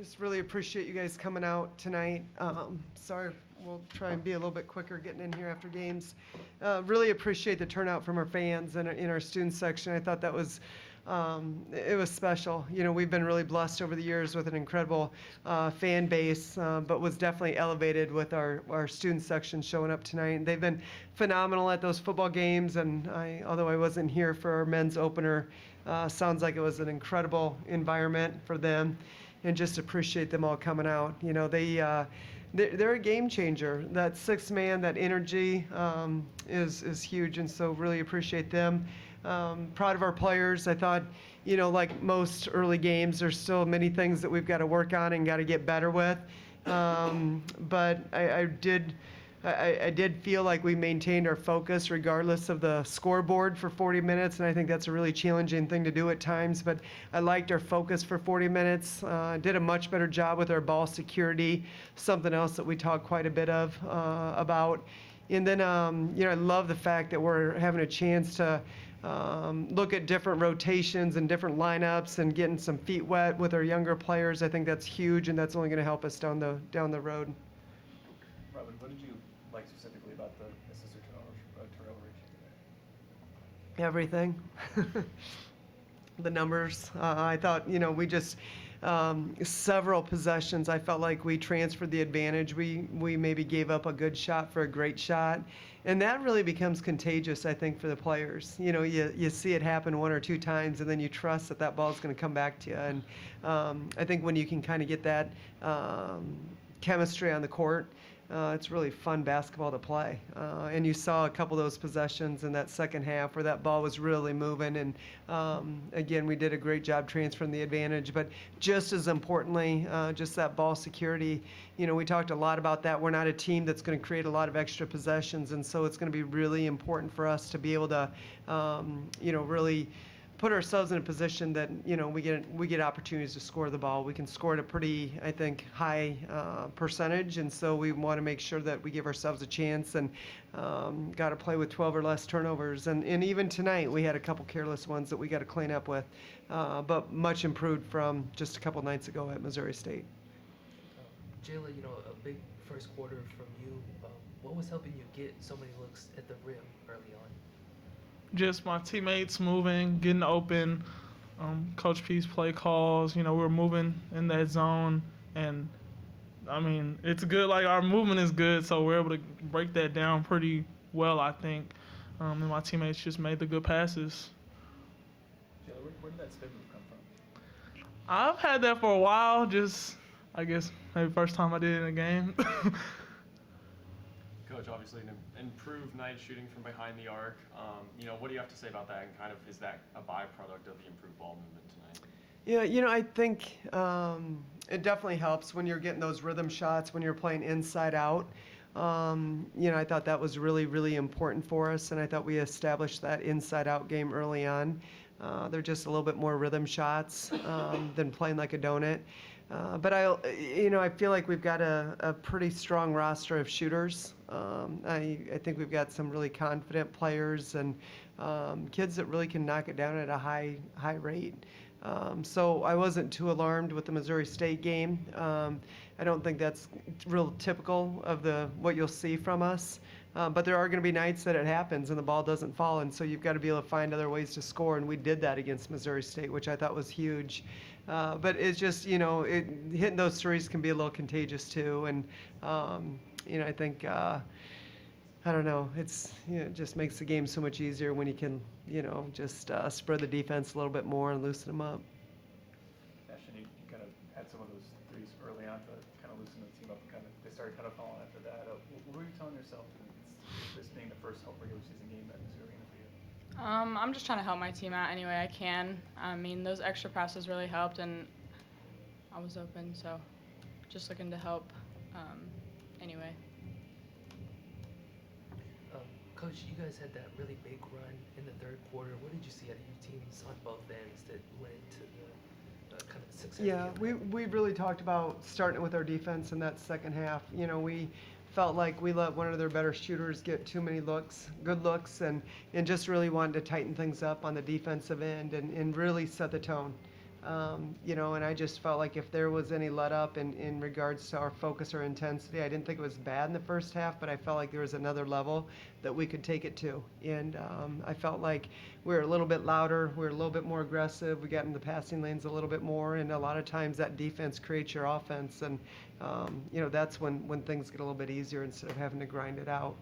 just really appreciate you guys coming out tonight. Sorry, we'll try and be a little bit quicker getting in here after games. Really appreciate the turnout from our fans and in our student section. I thought that was it was special. You know, we've been really blessed over the years with an incredible fan base, but was definitely elevated with our student section showing up tonight. They've been phenomenal at those football games, and although I wasn't here for our men's opener, sounds like it was an incredible environment for them, and just appreciate them all coming out. You know, they're a game changer. That sixth man, that energy is huge, and so really appreciate them. Proud of our players. I thought, you know, like most early games, there's still many things that we've got to work on and got to get better with. But I did feel like we maintained our focus regardless of the scoreboard for 40 minutes, and I think that's a really challenging thing to do at times. But I liked our focus for 40 minutes. Did a much better job with our ball security, something else that we talked quite a bit about. And then, you know, I love the fact that we're having a chance to look at different rotations and different lineups and getting some feet wet with our younger players. I think that's huge, and that's only going to help us down the road. Robin, what did you like specifically about the assist turnover ratio today? Everything. The numbers. I thought, you know, we just several possessions, I felt like we transferred the advantage. We maybe gave up a good shot for a great shot, and that really becomes contagious, I think, for the players. You know, you see it happen one or two times, and then you trust that ball's going to come back to you. And I think when you can kind of get that chemistry on the court, it's really fun basketball to play. And you saw a couple of those possessions in that second half where that ball was really moving. And again, we did a great job transferring the advantage. But just as importantly, just that ball security, you know, we talked a lot about that. We're not a team that's going to create a lot of extra possessions. And so it's going to be really important for us to be able to, you know, really put ourselves in a position that, you know, we get opportunities to score the ball. We can score at a pretty, I think, high percentage, and so we want to make sure that we give ourselves a chance, and got to play with 12 or less turnovers. And even tonight we had a couple careless ones that we got to clean up with, but much improved from just a couple nights ago at Missouri State. Jayla, you know, a big first quarter from you. What was helping you get so many looks at the rim early on? Just my teammates moving, getting open, Coach P's play calls. You know, we were moving in that zone, and I mean, it's good. Like, our movement is good, so we're able to break that down pretty well, I think. And my teammates just made the good passes. Jayla, where did that spin move come from? I've had that for a while. Just, I guess, maybe first time I did it in a game. Coach, obviously an improved night shooting from behind the arc. You know, what do you have to say about that, and kind of is that a byproduct of the improved ball movement tonight? Yeah, you know, I think it definitely helps when you're getting those rhythm shots, when you're playing inside out. You know, I thought that was really, really important for us, and I thought we established that inside out game early on. They're just a little bit more rhythm shots than playing like a donut. But I feel like we've got a pretty strong roster of shooters. I think we've got some really confident players and kids that really can knock it down at a high rate. So I wasn't too alarmed with the Missouri State game. I don't think that's real typical of what you'll see from us. But there are going to be nights that it happens and the ball doesn't fall, and so you've got to be able to find other ways to score, and we did that against Missouri State, which I thought was huge. But it's just, you know, hitting those threes can be a little contagious too, and you know, I think I don't know, it's, you know, it just makes the game so much easier when you can, you know, just spread the defense a little bit more and loosen them up. Ashton, you kind of had some of those threes early on to kind of loosen the team up, and they started kind of falling after that. What were you telling yourself this being the first regular season game at Missouri for you? I'm just trying to help my team out any way I can. I mean, those extra passes really helped, and I was open, so just looking to help anyway. Coach, you guys had that really big run in the third quarter. What did you see out of your teams on both ends that led to the kind of success? Yeah, we really talked about starting with our defense in that second half. You know, we felt like we let one of their better shooters get too many good looks, and just really wanted to tighten things up on the defensive end and really set the tone. And I just felt like if there was any let up in regards to our focus or intensity, I didn't think it was bad in the first half, but I felt like there was another level that we could take it to. And I felt like we were a little bit louder, we were a little bit more aggressive, we got in the passing lanes a little bit more, and a lot of times that defense creates your offense, and that's when things get a little bit easier instead of having to grind it out.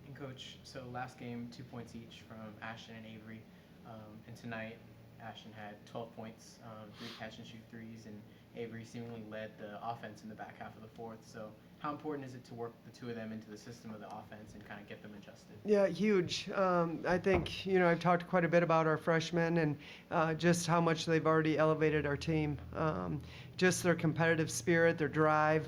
And Coach, so last game, 2 points each from Ashton and Avery, and tonight Ashton had 12 points, 3 catch and shoot threes, and Avery seemingly led the offense in the back half of the fourth. So how important is it to work the two of them into the system of the offense and kind of get them adjusted? Yeah, huge. I think, I've talked quite a bit about our freshmen and just how much they've already elevated our team. Just their competitive spirit, their drive,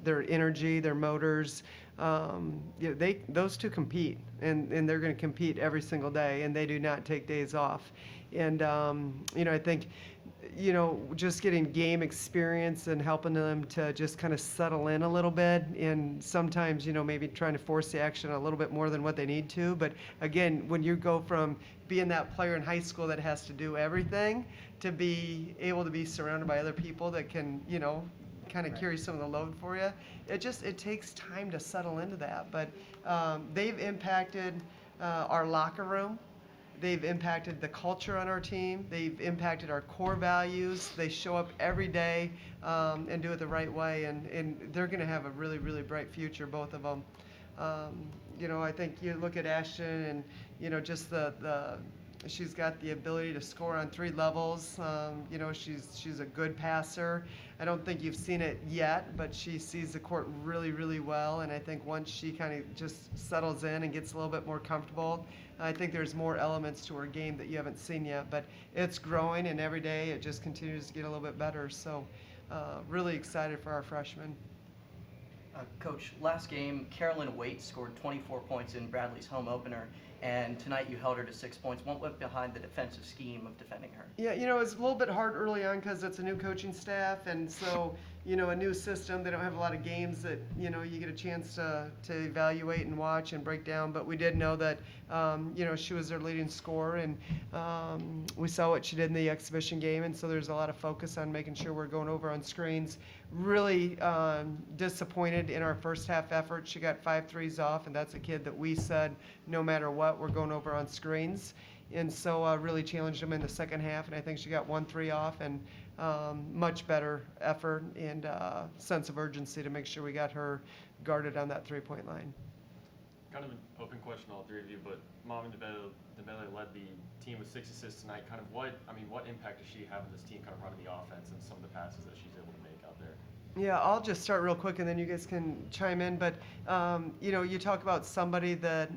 their energy, their motors. Those two compete, and they're going to compete every single day, and they do not take days off. And, I think, just getting game experience and helping them to just kind of settle in a little bit, and sometimes, maybe trying to force the action a little bit more than what they need to. But again, when you go from being that player in high school that has to do everything to be able to be surrounded by other people that can, kind of carry some of the load for you, it takes time to settle into that. But they've impacted our locker room. They've impacted the culture on our team. They've impacted our core values. They show up every day and do it the right way, and they're going to have a really, really bright future, both of them. I think you look at Ashton and, just she's got the ability to score on 3 levels. She's a good passer. I don't think you've seen it yet, but she sees the court really, really well. And I think once she kind of just settles in and gets a little bit more comfortable, I think there's more elements to her game that you haven't seen yet. But it's growing, and every day it just continues to get a little bit better. So really excited for our freshmen. Coach, last game, Carolyn Waite scored 24 points in Bradley's home opener, and tonight you held her to 6 points. What went behind the defensive scheme of defending her? Yeah, it's a little bit hard early on because it's a new coaching staff, and so, a new system. They don't have a lot of games that, you get a chance to evaluate and watch and break down. But we did know that, she was their leading scorer, and we saw what she did in the exhibition game, and so there's a lot of focus on making sure we're going over on screens. Really disappointed in our first half effort. She got 5 threes off, and that's a kid that we said, no matter what, we're going over on screens. And so really challenged them in the second half, and I think she got 1 3 off, and much better effort and sense of urgency to make sure we got her guarded on that 3-point line. Kind of an open question, all 3 of you, but Mom and Debele led the team with 6 assists tonight. Kind of what impact does she have on this team, kind of running the offense and some of the passes that she's able to make out there? Yeah, I'll just start real quick, and then you guys can chime in. But, you talk about somebody that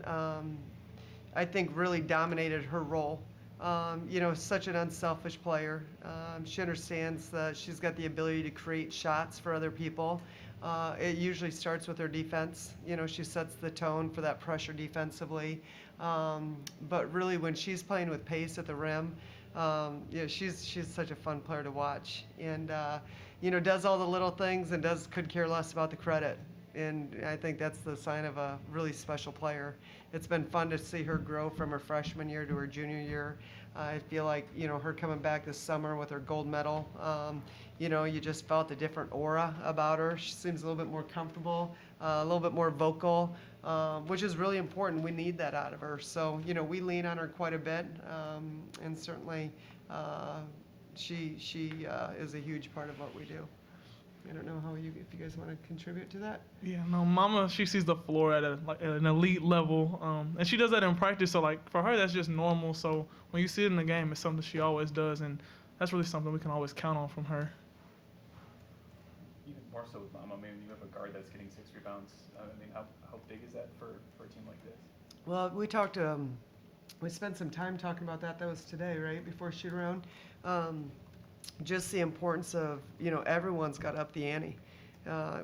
I think really dominated her role. Such an unselfish player. She understands that she's got the ability to create shots for other people. It usually starts with her defense. She sets the tone for that pressure defensively. But really, when she's playing with pace at the rim, she's such a fun player to watch. And, does all the little things and could care less about the credit. And I think that's the sign of a really special player. It's been fun to see her grow from her freshman year to her junior year. I feel like, her coming back this summer with her gold medal, you just felt a different aura about her. She seems a little bit more comfortable, a little bit more vocal, which is really important. We need that out of her. So, we lean on her quite a bit, and certainly she is a huge part of what we do. I don't know if you guys want to contribute to that. Yeah, no, Mama, she sees the floor at an elite level, and she does that in practice. So for her, that's just normal. So when you see it in the game, it's something she always does, and that's really something we can always count on from her. Even more so with Mama. I mean, you have a guard that's getting 6 rebounds. How big is that for a team like this? Well, we spent some time talking about that. That was today, right, before shoot around. Just the importance of, everyone's got to up the ante.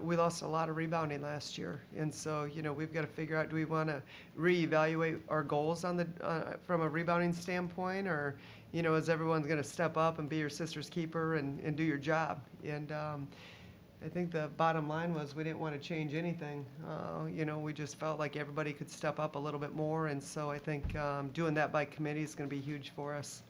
We lost a lot of rebounding last year, and so, we've got to figure out, do we want to reevaluate our goals from a rebounding standpoint, or, is everyone's going to step up and be your sister's keeper and do your job? And I think the bottom line was we didn't want to change anything. We just felt like everybody could step up a little bit more, and so I think doing that by committee is going to be huge for us.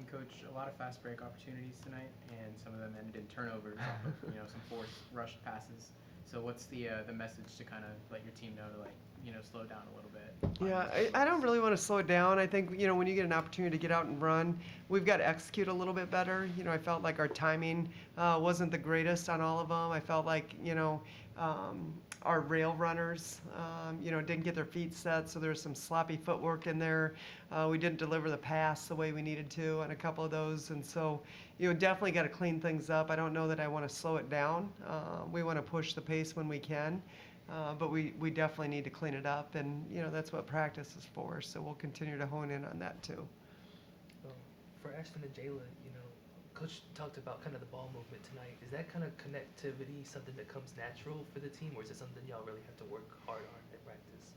And Coach, a lot of fast break opportunities tonight, and some of them ended in turnovers, off of, some forced rushed passes. So what's the message to kind of let your team know to slow down a little bit? Yeah, I don't really want to slow it down. I think, when you get an opportunity to get out and run, we've got to execute a little bit better. I felt like our timing wasn't the greatest on all of them. I felt like, our rail runners, didn't get their feet set, so there was some sloppy footwork in there. We didn't deliver the pass the way we needed to on a couple of those, and so, definitely got to clean things up. I don't know that I want to slow it down. We want to push the pace when we can. But we definitely need to clean it up, and that's what practice is for. So we'll continue to hone in on that too. For Ashton and Jayla, Coach talked about kind of the ball movement tonight. Is that kind of connectivity something that comes natural for the team, or is it something y'all really have to work hard on in practice?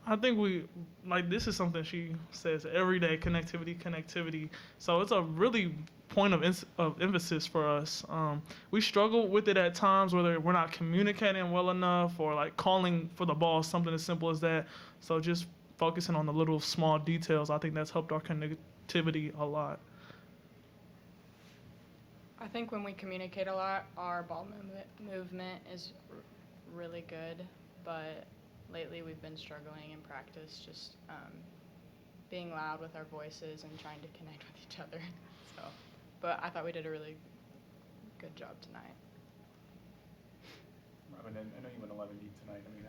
I think this is something she says every day, connectivity. So it's a really point of emphasis for us. We struggle with it at times, whether we're not communicating well enough or like calling for the ball, something as simple as that. So just focusing on the little small details, I think that's helped our connectivity a lot. I think when we communicate a lot, our ball movement is really good, but lately we've been struggling in practice, just being loud with our voices and trying to connect with each other. So, but I thought we did a really good job tonight. Robin, I know you went 11 deep tonight. I mean,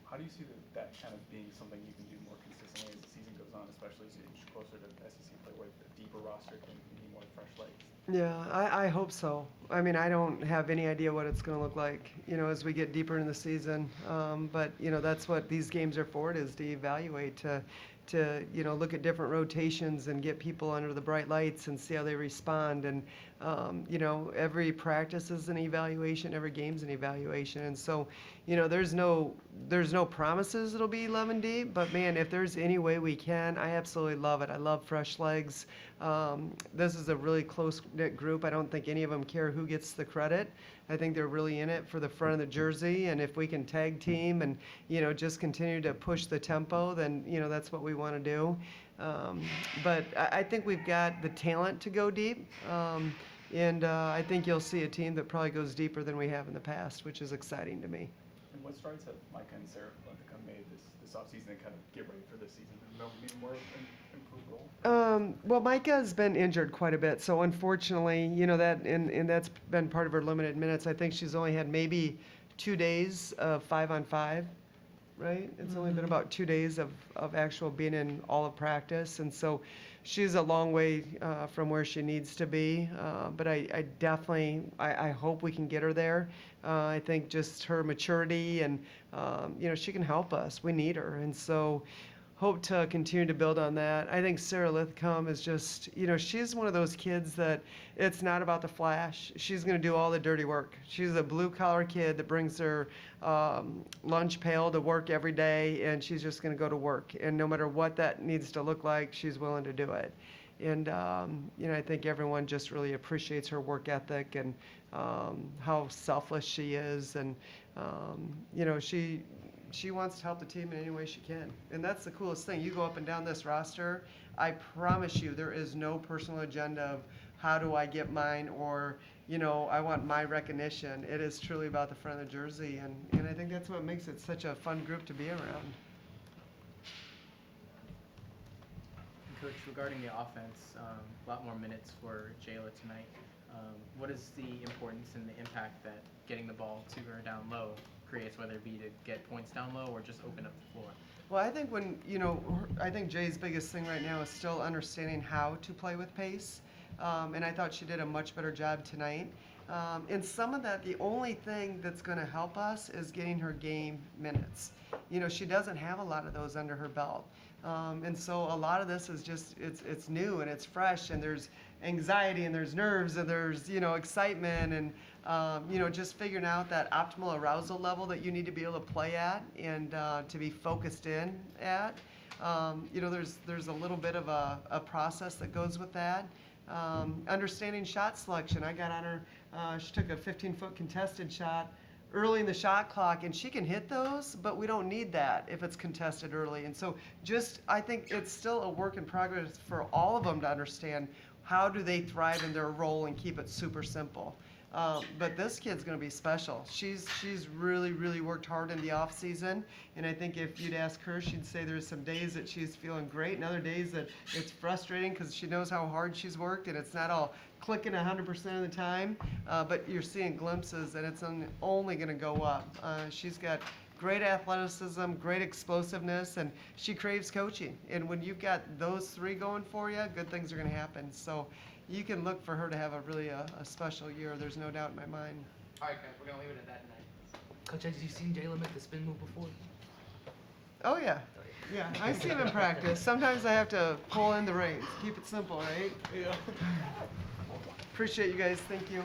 how do you see that kind of being something you can do more consistently as the season goes on, especially as you inch closer to SEC play, where a deeper roster can be more fresh legs? Yeah, I hope so. I mean, I don't have any idea what it's going to look like, as we get deeper in the season. But, that's what these games are for, is to evaluate, to look at different rotations and get people under the bright lights and see how they respond. And, every practice is an evaluation, every game's an evaluation. And so, there's no promises it'll be 11 deep, but man, if there's any way we can, I absolutely love it. I love fresh legs. This is a really close-knit group. I don't think any of them care who gets the credit. I think they're really in it for the front of the jersey, and if we can tag team and, just continue to push the tempo, then, that's what we want to do. But I think we've got the talent to go deep, and I think you'll see a team that probably goes deeper than we have in the past, which is exciting to me. And what strides have Micah and Sarah made this offseason and kind of get ready for this season? Maybe more improved role? Well, Micah's been injured quite a bit, so unfortunately, that and that's been part of her limited minutes. I think she's only had maybe 2 days of 5-on-5, right? It's only been about 2 days of actual being in all of practice, and so she's a long way from where she needs to be. But I definitely hope we can get her there. I think just her maturity and she can help us. We need her, and so hope to continue to build on that. I think Sarah Lithcomb is just, she's one of those kids that it's not about the flash. She's going to do all the dirty work. She's a blue-collar kid that brings her lunch pail to work every day, and she's just going to go to work. And no matter what that needs to look like, she's willing to do it. And, I think everyone just really appreciates her work ethic and how selfless she is. And, she wants to help the team in any way she can. And that's the coolest thing. You go up and down this roster, I promise you there is no personal agenda of how do I get mine or, I want my recognition. It is truly about the front of the jersey. And I think that's what makes it such a fun group to be around. And Coach, regarding the offense, a lot more minutes for Jayla tonight. What is the importance and the impact that getting the ball to her down low creates, whether it be to get points down low or just open up the floor? Well, I think I think Jay's biggest thing right now is still understanding how to play with pace. And I thought she did a much better job tonight. And some of that, the only thing that's going to help us is getting her game minutes. She doesn't have a lot of those under her belt. And so a lot of this is just, it's new and it's fresh, and there's anxiety and there's nerves and there's, excitement and, just figuring out that optimal arousal level that you need to be able to play at and to be focused in at. There's a little bit of a process that goes with that. Understanding shot selection. I got on her, she took a 15-foot contested shot early in the shot clock, and she can hit those, but we don't need that if it's contested early. And so I think it's still a work in progress for all of them to understand how do they thrive in their role and keep it super simple. But this kid's going to be special. She's really, really worked hard in the off season, and I think if you'd ask her, she'd say there's some days that she's feeling great and other days that it's frustrating because she knows how hard she's worked and it's not all clicking 100% of the time, but you're seeing glimpses and it's only going to go up. She's got great athleticism, great explosiveness, and she craves coaching. And when you've got those three going for you, good things are going to happen. So you can look for her to have a really a special year. There's no doubt in my mind. All right, guys, we're going to leave it at that tonight. Coach, have you seen Jayla make the spin move before? Oh, yeah. Yeah, I see him in practice. Sometimes I have to pull in the reins. Keep it simple, right? Yeah. Appreciate you guys. Thank you.